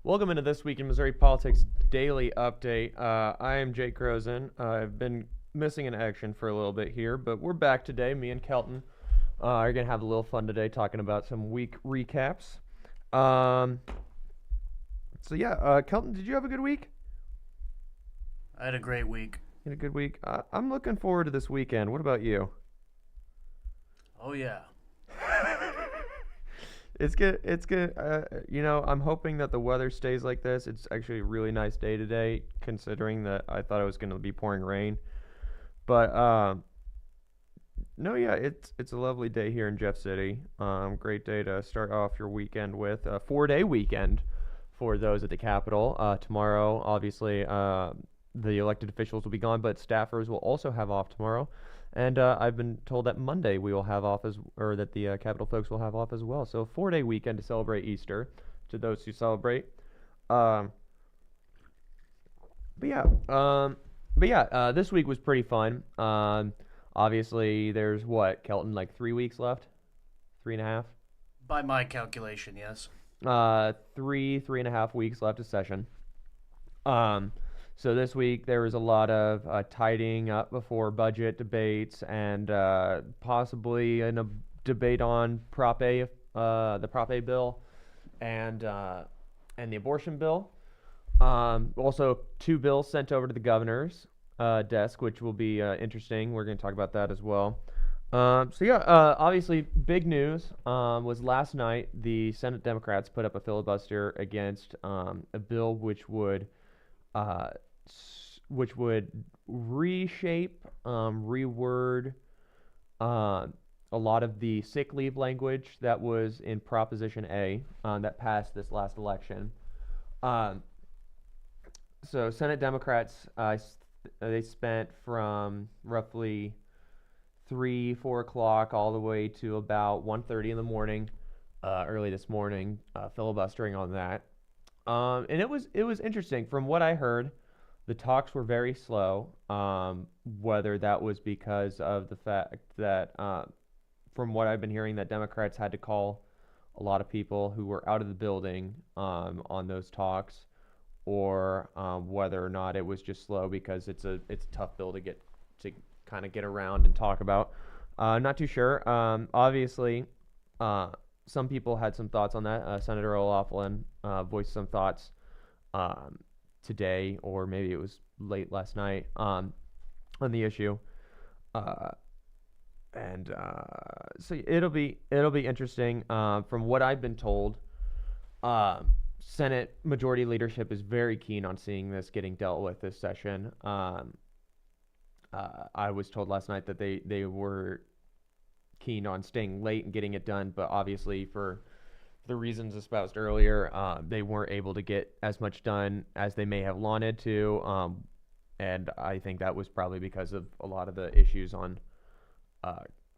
Welcome into This Week in Missouri Politics Daily Update. I am Jake Rosen. I've been missing in action for a little bit here, but we're back today. Me and Kelton are going to have a little fun today talking about some week recaps. Kelton, did you have a good week? I had a great week. You had a good week? I'm looking forward to this weekend. What about you? Oh, yeah. It's good. It's good. I'm hoping that the weather stays like this. It's actually a really nice day today, considering that I thought it was going to be pouring rain. But no, yeah, it's a lovely day here in Jeff City. Great day to start off your weekend with a 4-day weekend for those at the Capitol. Tomorrow, obviously, the elected officials will be gone, but staffers will also have off tomorrow. And I've been told that Monday we will have off or that the Capitol folks will have off as well. So a 4-day weekend to celebrate Easter to those who celebrate. Um, this week was pretty fun. Obviously, there's Kelton, like 3 weeks left, 3.5. By my calculation, yes. 3.5 weeks left of session. So this week there was a lot of tidying up before budget debates and possibly a debate on Prop A, the Prop A bill, and the abortion bill. Also, 2 bills sent over to the governor's desk, which will be interesting. We're going to talk about that as well. Obviously, big news was last night the Senate Democrats put up a filibuster against a bill uh, which would reshape, reword a lot of the sick leave language that was in Proposition A that passed this last election. So Senate Democrats, they spent from roughly 3-4 o'clock all the way to about 1:30 in the morning, early this morning, filibustering on that. And it was interesting. From what I heard, the talks were very slow. Whether that was because of the fact that, from what I've been hearing, that Democrats had to call a lot of people who were out of the building on those talks, or whether or not it was just slow because it's a tough bill to kind of get around and talk about. Not too sure. Obviously, some people had some thoughts on that. Senator O'Laughlin voiced some thoughts today, or maybe it was late last night, on the issue. So it'll be interesting. From what I've been told, Senate Majority Leadership is very keen on seeing this getting dealt with this session. I was told last night that they were keen on staying late and getting it done, but obviously for the reasons espoused earlier, they weren't able to get as much done as they may have wanted to, and I think that was probably because of a lot of the issues on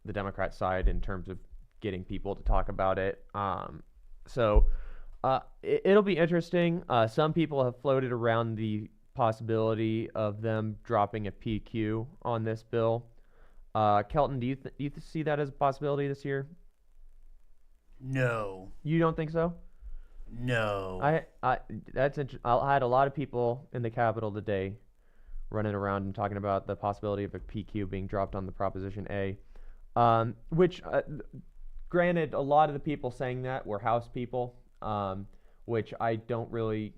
the Democrat side in terms of getting people to talk about it. It'll be interesting. Some people have floated around the possibility of them dropping a PQ on this bill. Kelton, do you see that as a possibility this year? No. You don't think so? No. I had a lot of people in the Capitol today running around and talking about the possibility of a PQ being dropped on the Proposition A, which, granted, a lot of the people saying that were House people, which I don't really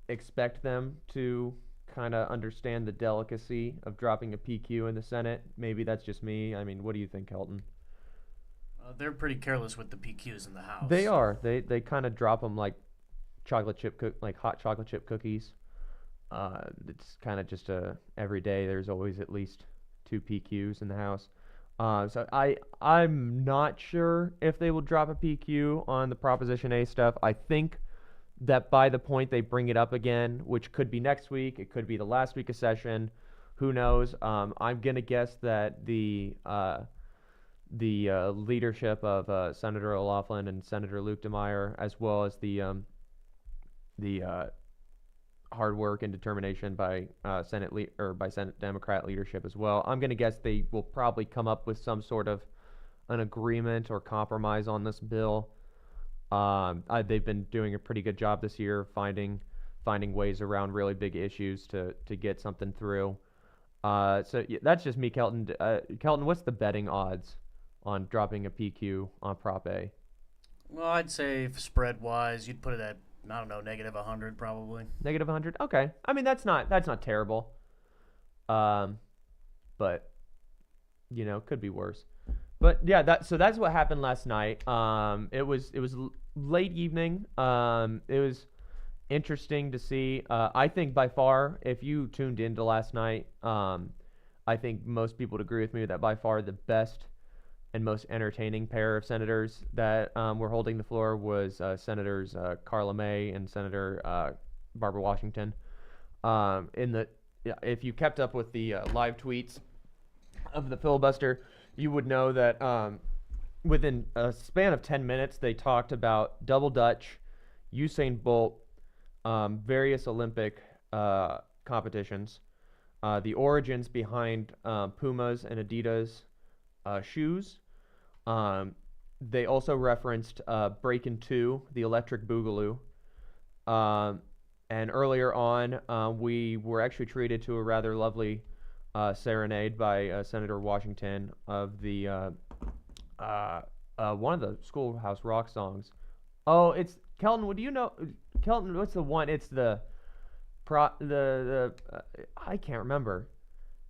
expect them to kind of understand the delicacy of dropping a PQ in the Senate. Maybe that's just me. I mean, what do you think, Kelton? They're pretty careless with the PQs in the House. They are. They kind of drop them like hot chocolate chip cookies. It's kind of just every day. There's always at least 2 PQs in the House. I'm not sure if they will drop a PQ on the Proposition A stuff. I think that by the point they bring it up again, which could be next week, it could be the last week of session, who knows? I'm gonna guess that the leadership of Senator O'Laughlin and Senator Luke DeMeyer, as well as the hard work and determination by Senate Democrat leadership as well, I'm gonna guess they will probably come up with some sort of an agreement or compromise on this bill. They've been doing a pretty good job this year finding ways around really big issues to get something through. So yeah, that's just me, Kelton. Kelton, what's the betting odds on dropping a PQ on Prop A? Well, I'd say spread wise, you'd put it at, I don't know, negative 100 probably. Negative 100. Okay, I mean that's not terrible. Um, but could be worse. But yeah, that's what happened last night. It was late evening. It was interesting to see. I think by far, if you tuned into last night, I think most people would agree with me that by far the best and most entertaining pair of senators that were holding the floor was Senators Carla May and Senator Barbara Washington. In the If you kept up with the live tweets of the filibuster, you would know that within a span of 10 minutes, they talked about double Dutch, Usain Bolt, various Olympic competitions, the origins behind Pumas and Adidas shoes. Um, they also referenced Breakin' 2, the electric boogaloo. Um, and earlier on, we were actually treated to a rather lovely serenade by Senator Washington of the one of the Schoolhouse Rock songs. Oh, it's Kelton. What do you know? Kelton, what's the one? It's the I can't remember.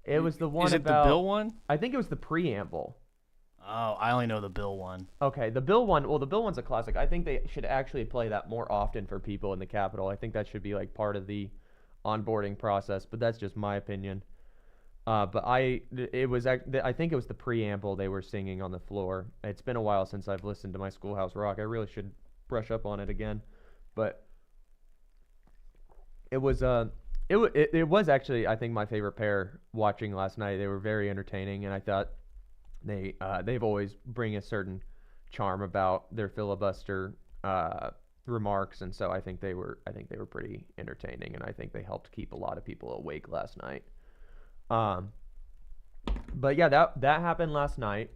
It was the one Is it the about. bill one? I think it was the preamble. Oh, I only know the bill one. Okay, the bill one. Well, the bill one's a classic. I think they should actually play that more often for people in the Capitol. I think that should be like part of the onboarding process. But that's just my opinion. But I think it was the preamble they were singing on the floor. It's been a while since I've listened to my Schoolhouse Rock. I really should brush up on it again. But it was it was actually, I think, my favorite pair watching last night. They were very entertaining, and I thought they've always bring a certain charm about their filibuster remarks, and so I think they were pretty entertaining, and I think they helped keep a lot of people awake last night. Um, but yeah, that happened last night.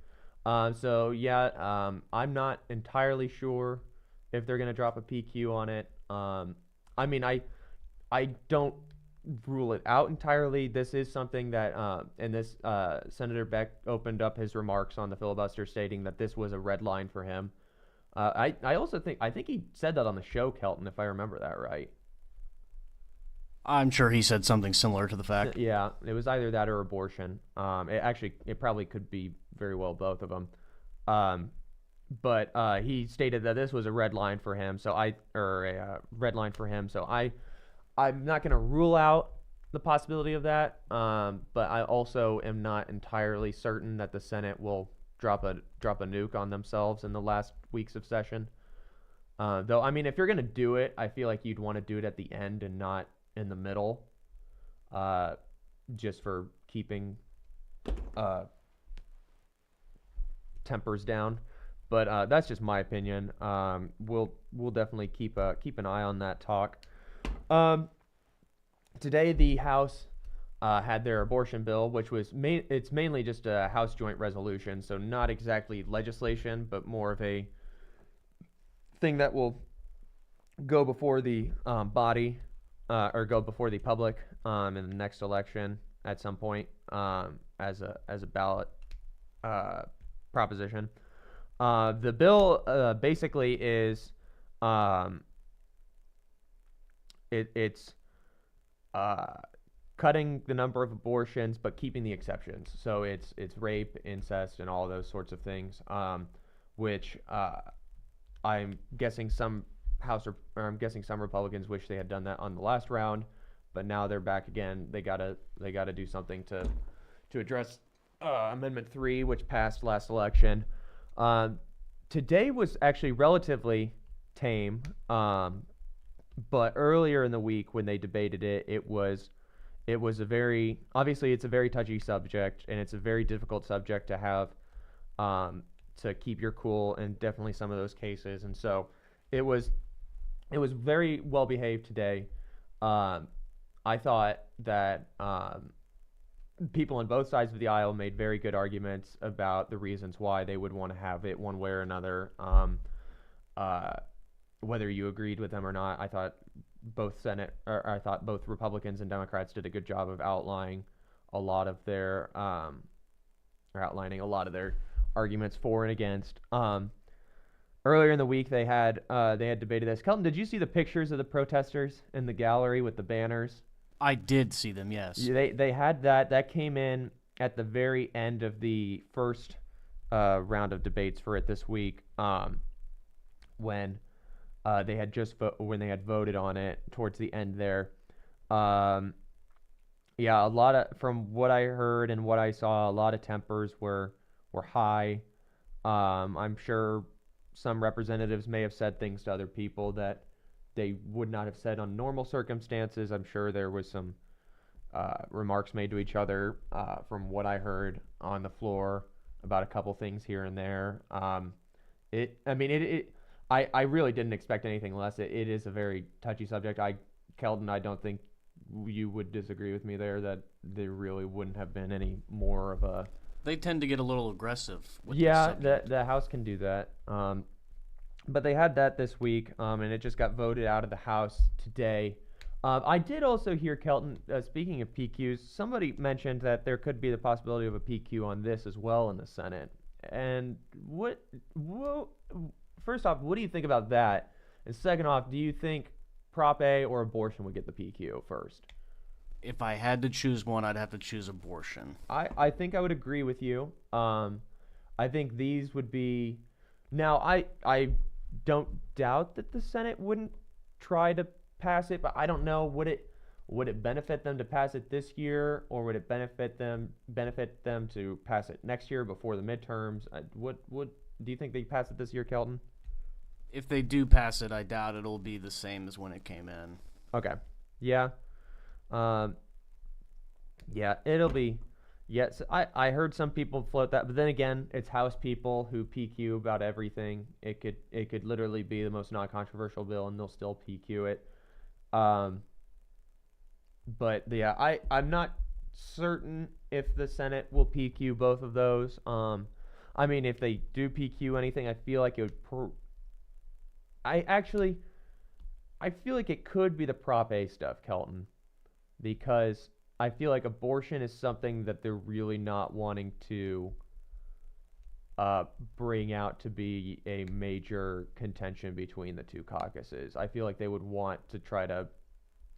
So yeah, I'm not entirely sure if they're gonna drop a PQ on it. I mean, I don't rule it out entirely. This is something that, and this Senator Beck opened up his remarks on the filibuster, stating that this was a red line for him. I also think he said that on the show, Kelton, if I remember that right. I'm sure he said something similar to the fact. Yeah, it was either that or abortion. It probably could be very well both of them. Um, but he stated that this was a red line for him. Or a red line for him. I'm not going to rule out the possibility of that. But I also am not entirely certain that the Senate will drop a nuke on themselves in the last weeks of session. Though, I mean, if you're going to do it, I feel like you'd want to do it at the end and not in the middle, uh, just for keeping uh, tempers down. But that's just my opinion. We'll definitely keep an eye on that talk. Um, Today the House had their abortion bill, which was it's mainly just a House joint resolution, so not exactly legislation, but more of a thing that will go before the body, or go before the public in the next election at some point, as a ballot proposition. The bill basically is, um, it's uh, cutting the number of abortions but keeping the exceptions. So it's rape, incest, and all those sorts of things, which I'm guessing some I'm guessing some Republicans wish they had done that on the last round, but now they're back again. They gotta do something to address Amendment 3, which passed last election. Um, Today was actually relatively tame, but earlier in the week when they debated it, it was a very obviously it's a very touchy subject, and it's a very difficult subject to have to keep your cool in definitely some of those cases, and so it was it was very well behaved today. Um, I thought that people on both sides of the aisle made very good arguments about the reasons why they would want to have it one way or another. uh, whether you agreed with them or not, I thought I thought both Republicans and Democrats did a good job of a lot of their or outlining a lot of their arguments for and against. Earlier in the week, they had debated this. Kelton, did you see the pictures of the protesters in the gallery with the banners? I did see them, yes. Yeah, they had that. That came in at the very end of the first round of debates for it this week. When when they had voted on it towards the end there. Um, yeah, a lot of from what I heard and what I saw, a lot of tempers were high. I'm sure some representatives may have said things to other people that they would not have said on normal circumstances. I'm sure there was some remarks made to each other from what I heard on the floor about a couple things here and there. I mean, I really didn't expect anything less. It is a very touchy subject. Keldon, I don't think you would disagree with me there that there really wouldn't have been any more of a. They tend to get a little aggressive with this Yeah, subject. the House can do that. But they had that this week, and it just got voted out of the House today. I did also hear Kelton, speaking of PQs, somebody mentioned that there could be the possibility of a PQ on this as well in the Senate. And first off, what do you think about that? And second off, do you think Prop A or abortion would get the PQ first? If I had to choose one, I'd have to choose abortion. I think I would agree with you. I think these would be. Now, I don't doubt that the Senate wouldn't try to pass it, but I don't know, would it benefit them to pass it this year, or would it benefit them to pass it next year before the midterms? What do you think they pass it this year, Kelton? If they do pass it, I doubt it'll be the same as when it came in. Okay. Yeah. Um, yeah, it'll be. Yes, I heard some people float that, but then again, it's House people who PQ about everything. It could literally be the most non-controversial bill, and they'll still PQ it. Um, but yeah, I'm not certain if the Senate will PQ both of those. I mean, if they do PQ anything, I feel like it would. I actually, I feel like it could be the Prop A stuff, Kelton, because I feel like abortion is something that they're really not wanting to bring out to be a major contention between the two caucuses. I feel like they would want to try to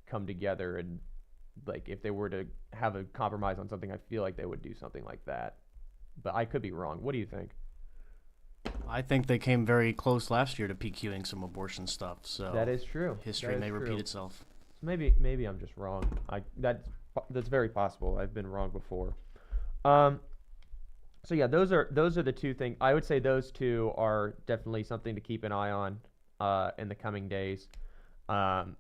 come together and, like, if they were to have a compromise on something, I feel like they would do something like that. But I could be wrong. What do you think? I think they came very close last year to PQing some abortion stuff. So That is true. history That may is repeat true. itself. So maybe I'm just wrong. That's very possible. I've been wrong before. Um, so yeah, those are the two things. I would say those two are definitely something to keep an eye on in the coming days. Um,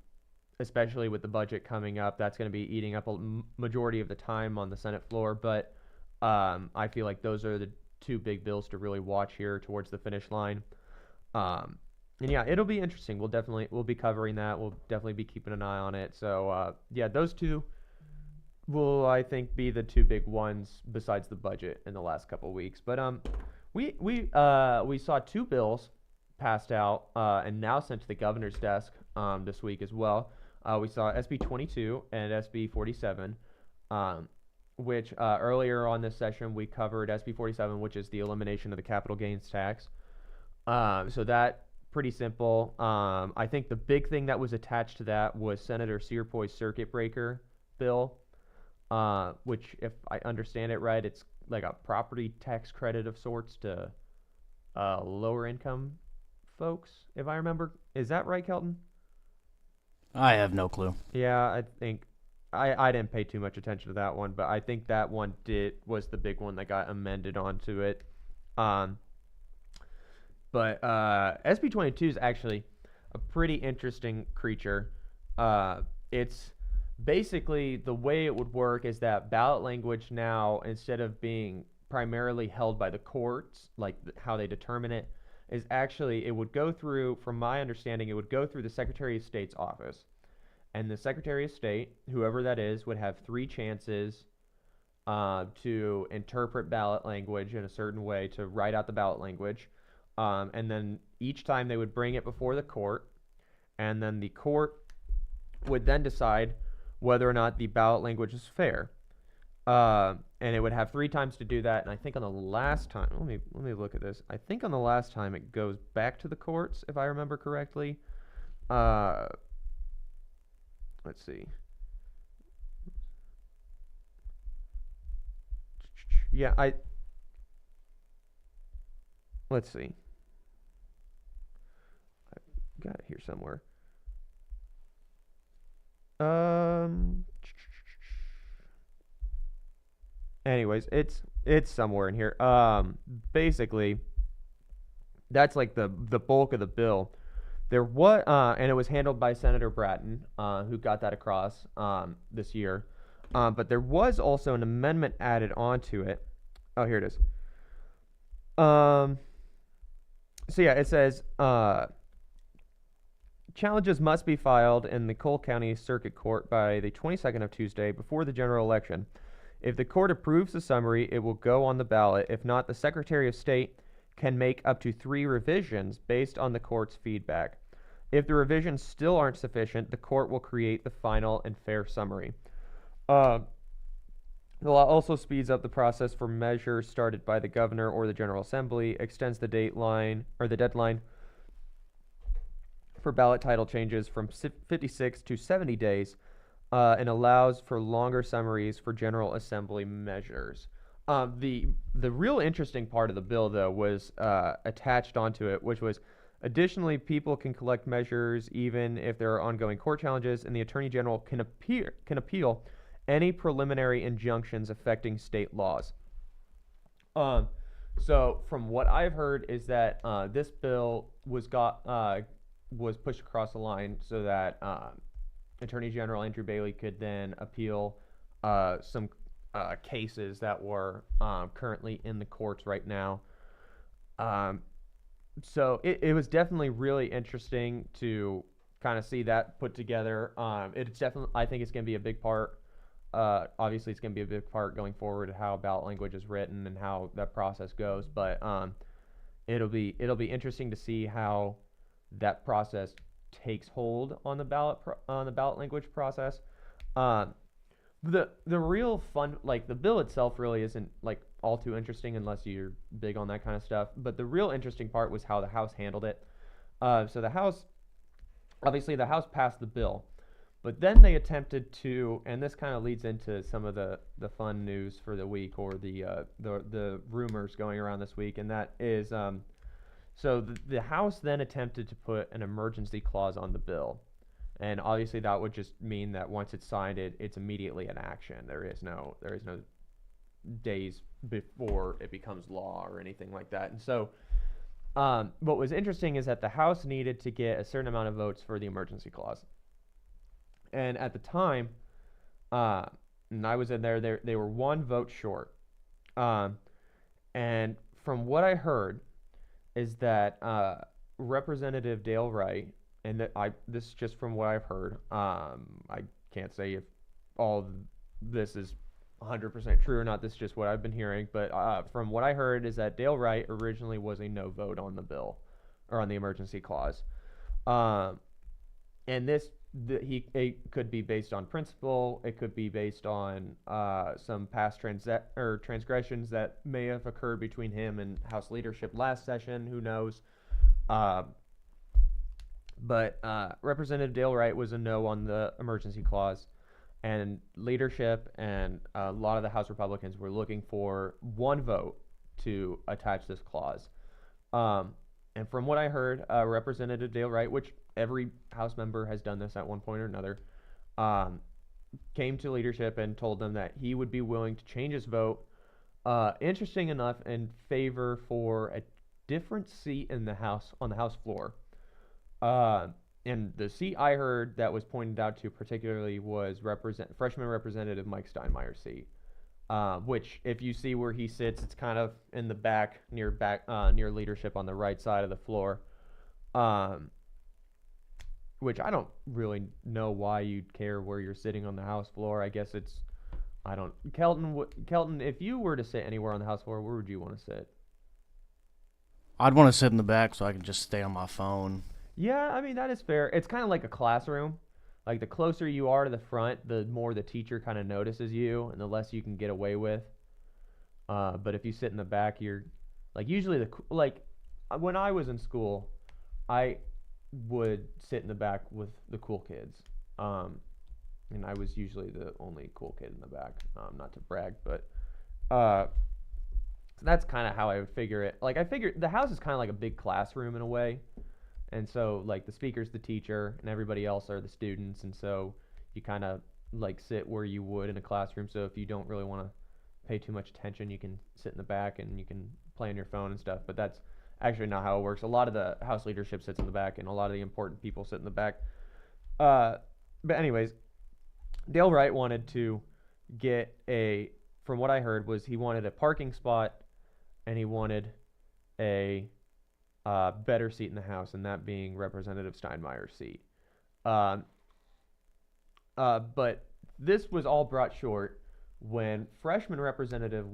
Especially with the budget coming up, that's going to be eating up a majority of the time on the Senate floor. But I feel like those are the two big bills to really watch here towards the finish line. Um, and yeah, it'll be interesting. We'll be covering that. We'll definitely be keeping an eye on it. So yeah, those two will, I think, be the two big ones besides the budget in the last couple of weeks. But we saw two bills passed out and now sent to the governor's desk this week as well. We saw SB 22 and SB 47, which earlier on this session we covered SB 47, which is the elimination of the capital gains tax. So that pretty simple. I think the big thing that was attached to that was Senator Searpoy's circuit breaker bill, which, if I understand it right, it's like a property tax credit of sorts to lower income folks, if I remember. Is that right, Kelton? I have no clue. Yeah, I think I didn't pay too much attention to that one, but I think that one was the big one that got amended onto it. Um, but SB 22 is actually a pretty interesting creature. It's basically, the way it would work is that ballot language now, instead of being primarily held by the courts, like how they determine it, is actually, it would go through, from my understanding, it would go through the Secretary of State's office. And the Secretary of State, whoever that is, would have three chances to interpret ballot language in a certain way, to write out the ballot language. And then each time they would bring it before the court, and then the court would then decide whether or not the ballot language is fair. And it would have 3 times to do that. And I think on the last time, let me look at this. I think on the last time it goes back to the courts, if I remember correctly. Uh, let's see. Yeah, let's see. I got it here somewhere. Um. Anyways, it's somewhere in here. Basically, that's like the bulk of the bill. There was, and it was handled by Senator Bratton, who got that across this year. But there was also an amendment added onto it. Oh, here it is. So yeah, it says challenges must be filed in the Cole County Circuit Court by the 22nd of Tuesday before the general election. If the court approves the summary, it will go on the ballot. If not, the Secretary of State can make up to 3 revisions based on the court's feedback. If the revisions still aren't sufficient, the court will create the final and fair summary. The law also speeds up the process for measures started by the governor or the General Assembly, extends the deadline for ballot title changes from 56 to 70 days, and allows for longer summaries for General Assembly measures. The real interesting part of the bill, though, was attached onto it, which was additionally, people can collect measures even if there are ongoing court challenges, and the Attorney General can appeal any preliminary injunctions affecting state laws. So from what I've heard is that this bill was pushed across the line so that Attorney General Andrew Bailey could then appeal some cases that were currently in the courts right now. So it was definitely really interesting to kind of see that put together. It's definitely, I think it's going to be a big part. Obviously, it's going to be a big part going forward how ballot language is written and how that process goes. But it'll be interesting to see how that process takes hold on the ballot language process. The real fun, like the bill itself really isn't like all too interesting unless you're big on that kind of stuff. But the real interesting part was how the House handled it. So the House passed the bill, but then they attempted to, and this kind of leads into some of the fun news for the week, or the rumors going around this week, and that is so the House then attempted to put an emergency clause on the bill. And obviously that would just mean that once it's signed, it's immediately in action. There is no days before it becomes law or anything like that. And so what was interesting is that the House needed to get a certain amount of votes for the emergency clause. And at the time, and I was in there, they were 1 vote short. And from what I heard is that Representative Dale Wright, and this is just from what I've heard. I can't say if all this is 100% true or not. This is just what I've been hearing. But from what I heard is that Dale Wright originally was a no vote on the bill, or on the emergency clause. And it could be based on principle. It could be based on some past transgressions that may have occurred between him and House leadership last session. Who knows? But Representative Dale Wright was a no on the emergency clause, and leadership and a lot of the House Republicans were looking for 1 vote to attach this clause. And from what I heard, Representative Dale Wright, which every House member has done this at one point or another, came to leadership and told them that he would be willing to change his vote, interesting enough, in favor for a different seat in the House, on the House floor. And the seat I heard that was pointed out to particularly was freshman Representative Mike Steinmeier's seat, which, if you see where he sits, it's kind of in the back near leadership on the right side of the floor. Which I don't really know why you'd care where you're sitting on the House floor. I guess it's, I don't. Kelton, if you were to sit anywhere on the House floor, where would you want to sit? I'd want to sit in the back so I can just stay on my phone. Yeah, I mean that is fair. It's kind of like a classroom. Like the closer you are to the front, the more the teacher kind of notices you, and the less you can get away with. But if you sit in the back, you're like usually when I was in school, I would sit in the back with the cool kids. Um, and I was usually the only cool kid in the back. Not to brag, but uh, so that's kind of how I would figure it. Like I figured the house is kind of like a big classroom in a way, and so like the speaker's the teacher, and everybody else are the students, and so you kind of like sit where you would in a classroom. So if you don't really want to pay too much attention, you can sit in the back and you can play on your phone and stuff. But that's actually not how it works. A lot of the house leadership sits in the back, and a lot of the important people sit in the back. Uh, but anyways, Dale Wright wanted to get a, from what I heard, was he wanted a parking spot and he wanted a better seat in the House, and that being Representative Steinmeier's seat. Um, but this was all brought short when freshman Representative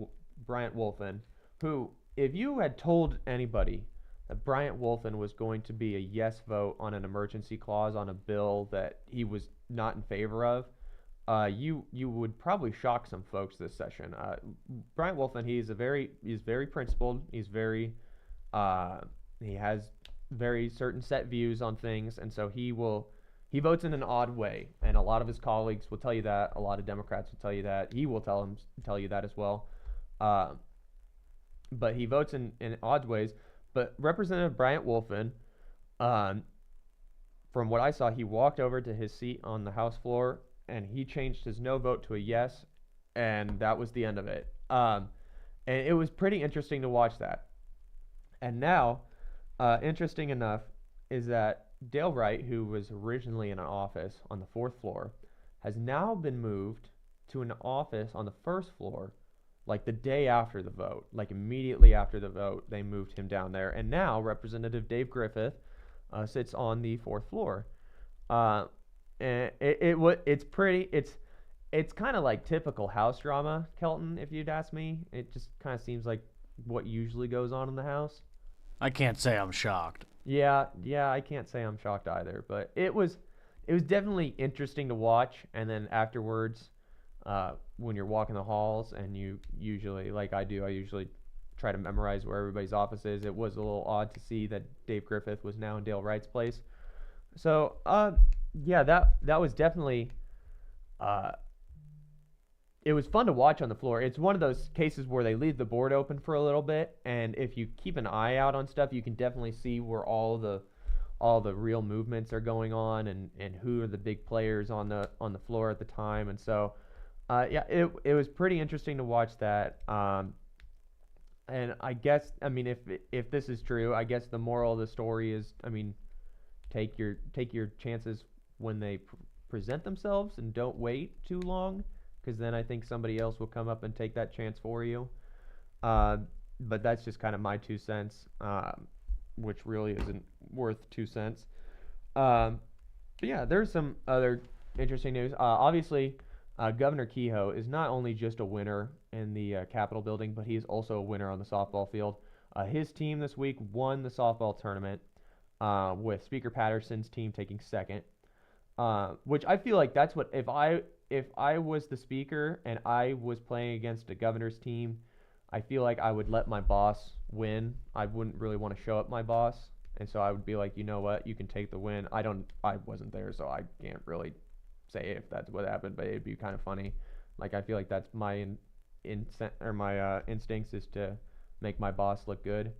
Bryant Wolfen, who, if you had told anybody that Bryant Wolfen was going to be a yes vote on an emergency clause on a bill that he was not in favor of, you would probably shock some folks this session. Bryant Wolfen, he's very principled. Uh, he has very certain set views on things, and so he votes in an odd way, and a lot of his colleagues will tell you that. A lot of Democrats will tell you that. He will tell you that as well. Uh, but he votes in odd ways. But Representative Bryant Wolfen, um, from what I saw, he walked over to his seat on the House floor and he changed his no vote to a yes, and that was the end of it. And it was pretty interesting to watch that. And now, interesting enough, is that Dale Wright, who was originally in an office on the fourth floor, has now been moved to an office on the first floor, like the day after the vote, like immediately after the vote, they moved him down there. And now Representative Dave Griffith sits on the fourth floor. Uh, and it's kind of like typical House drama, Kelton. If you'd ask me, it just kind of seems like what usually goes on in the House. I can't say I'm shocked. Yeah, I can't say I'm shocked either, but it was definitely interesting to watch. And then afterwards, when you're walking the halls, and you usually, like I usually try to memorize where everybody's office is. It was a little odd to see that Dave Griffith was now in Dale Wright's place. So, yeah, that was definitely uh, it was fun to watch on the floor. It's one of those cases where they leave the board open for a little bit, and if you keep an eye out on stuff, you can definitely see where all the real movements are going on, and who are the big players on the floor at the time. And so, yeah, it was pretty interesting to watch that. And I guess, I mean, if this is true, I guess the moral of the story is, I mean, take your chances when they present themselves, and don't wait too long, because then I think somebody else will come up and take that chance for you. Uh, but that's just kind of my 2 cents, which really isn't worth 2 cents. Um, but yeah, there's some other interesting news. Obviously, Governor Kehoe is not only just a winner in the Capitol building, but he is also a winner on the softball field. His team this week won the softball tournament, with Speaker Patterson's team taking second. Which I feel like that's what, if I was the speaker and I was playing against a governor's team, I feel like I would let my boss win. I wouldn't really want to show up my boss, and so I would be like, you know what, you can take the win. I wasn't there, so I can't really say if that's what happened, but it'd be kind of funny. Like I feel like that's my my instincts is to make my boss look good.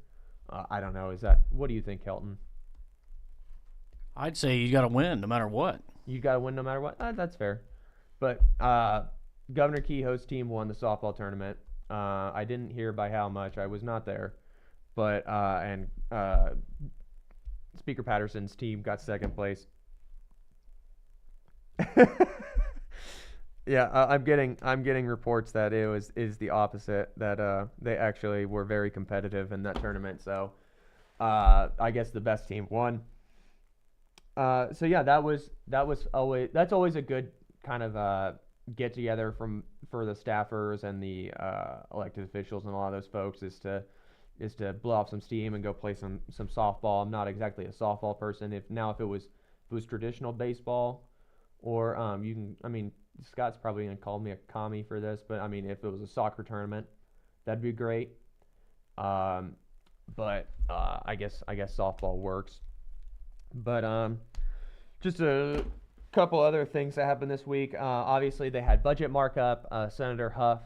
I don't know. What do you think, Kelton? I'd say you got to win no matter what. You got to win no matter what. That's fair. But Governor Kehoe's team won the softball tournament. I didn't hear by how much. I was not there. But and Speaker Patterson's team got second place. Yeah, I'm getting reports that is the opposite, that they actually were very competitive in that tournament. So I guess the best team won. So yeah, that's always a good kind of get together for the staffers and the elected officials and a lot of those folks, is to is to blow off some steam and go play some softball. I'm not exactly a softball person. If it was traditional baseball, or you can, I mean, Scott's probably gonna call me a commie for this, but I mean, if it was a soccer tournament, that'd be great. Um, but I guess softball works. But just a couple other things that happened this week. Obviously, they had budget markup. Senator Huff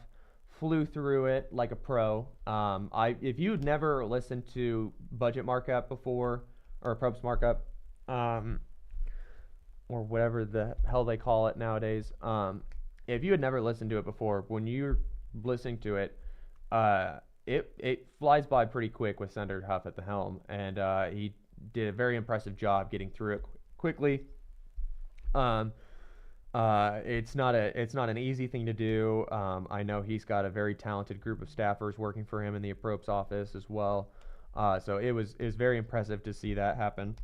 flew through it like a pro. If you'd never listened to budget markup before, or appropriate markup, um, or whatever the hell they call it nowadays, if you had never listened to it before, when you're listening to it, it flies by pretty quick with Senator Huff at the helm, and he did a very impressive job getting through it quickly. Um, it's not an easy thing to do. I know he's got a very talented group of staffers working for him in the approps office as well. So it was very impressive to see that happen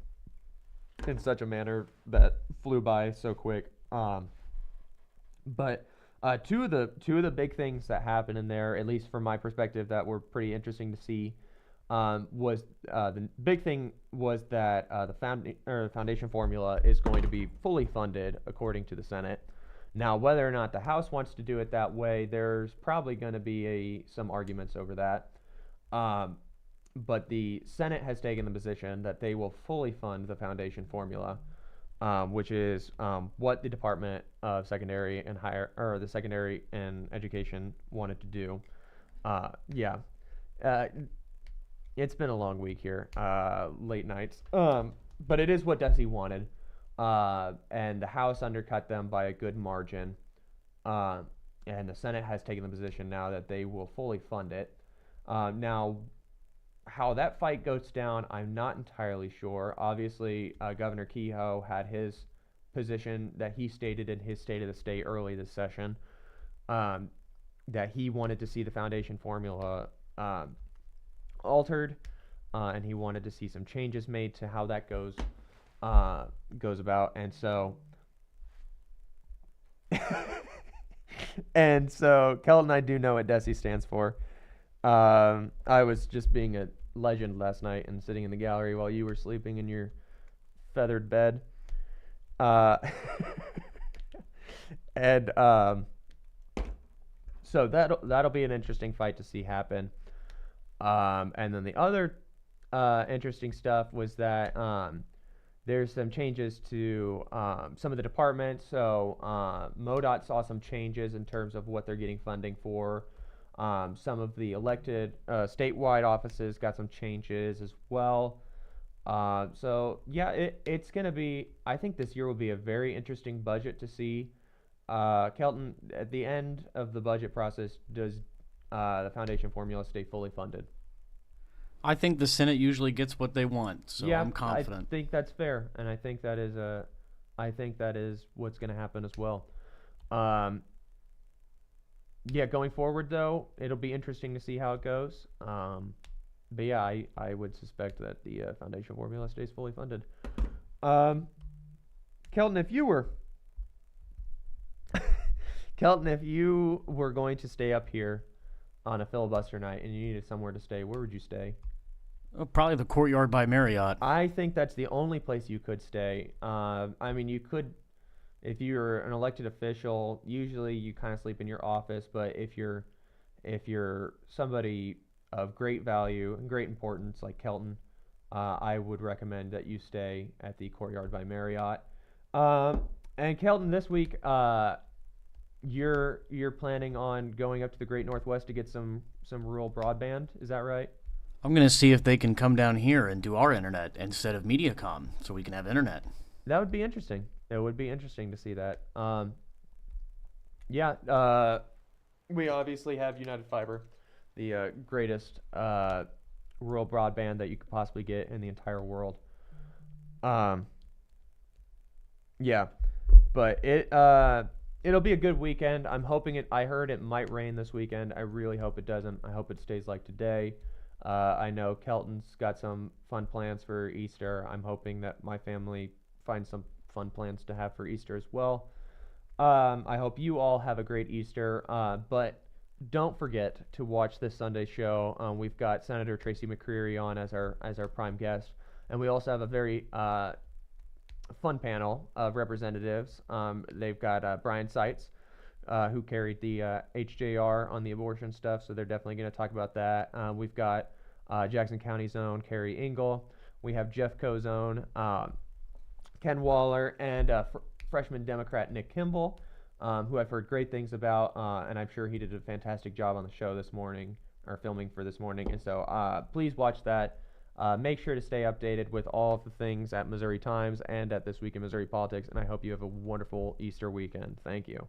in such a manner that flew by so quick. But two of the big things that happened in there, at least from my perspective, that were pretty interesting to see, was the big thing was that the foundation formula is going to be fully funded according to the Senate. Now, whether or not the House wants to do it that way, there's probably going to be some arguments over that. Um, but the Senate has taken the position that they will fully fund the foundation formula, which is what the Department of Secondary and Higher, or the Secondary and Education wanted to do. Yeah, uh, it's been a long week here, late nights. But it is what Desi wanted, and the House undercut them by a good margin. Uh, and the Senate has taken the position now that they will fully fund it. Now, how that fight goes down, I'm not entirely sure. Obviously, Governor Kehoe had his position that he stated in his State of the State early this session, um, that he wanted to see the foundation formula altered, and he wanted to see some changes made to how that goes about, and so and so Kelton, I do know what DESI stands for. I was just being a legend last night and sitting in the gallery while you were sleeping in your feathered bed. Uh, and so that'll be an interesting fight to see happen. And then the other interesting stuff was that there's some changes to some of the departments. So MoDOT saw some changes in terms of what they're getting funding for. Some of the elected statewide offices got some changes as well. So yeah, it's gonna be. I think this year will be a very interesting budget to see. Kelton, at the end of the budget process, does the foundation formula stay fully funded? I think the Senate usually gets what they want, so Yeah, I'm I confident. think that's fair, and I think that is what's going to happen as well. Um, yeah, going forward though, it'll be interesting to see how it goes. But yeah, I would suspect that the foundation formula stays fully funded. Um, Kelton, if you were Kelton, if you were going to stay up here on a filibuster night and you needed somewhere to stay, where would you stay? Probably the Courtyard by Marriott. I think that's the only place you could stay. I mean, you could, if you're an elected official, usually you kind of sleep in your office. But if you're somebody of great value and great importance like Kelton, I would recommend that you stay at the Courtyard by Marriott. Um, and Kelton, this week, you're planning on going up to the Great Northwest to get some rural broadband. Is that right? I'm going to see if they can come down here and do our internet instead of Mediacom so we can have internet. That would be interesting. It would be interesting to see that. Yeah, we obviously have United Fiber, the greatest rural broadband that you could possibly get in the entire world. Um, yeah, but it'll be a good weekend. I'm hoping it. I heard it might rain this weekend. I really hope it doesn't. I hope it stays like today. I know Kelton's got some fun plans for Easter. I'm hoping that my family finds some fun plans to have for Easter as well. I hope you all have a great Easter. But don't forget to watch this Sunday show. We've got Senator Tracy McCreary on as our prime guest, and we also have a very fun panel of representatives. They've got Brian Seitz, who carried the HJR on the abortion stuff, so they're definitely going to talk about that. We've got Jackson County's own Carrie Engel. We have Jeff Coe's own Ken Waller, and freshman Democrat Nick Kimball, who I've heard great things about, and I'm sure he did a fantastic job on the show this morning, or filming for this morning. And so please watch that. Make sure to stay updated with all of the things at Missouri Times and at This Week in Missouri Politics, and I hope you have a wonderful Easter weekend. Thank you.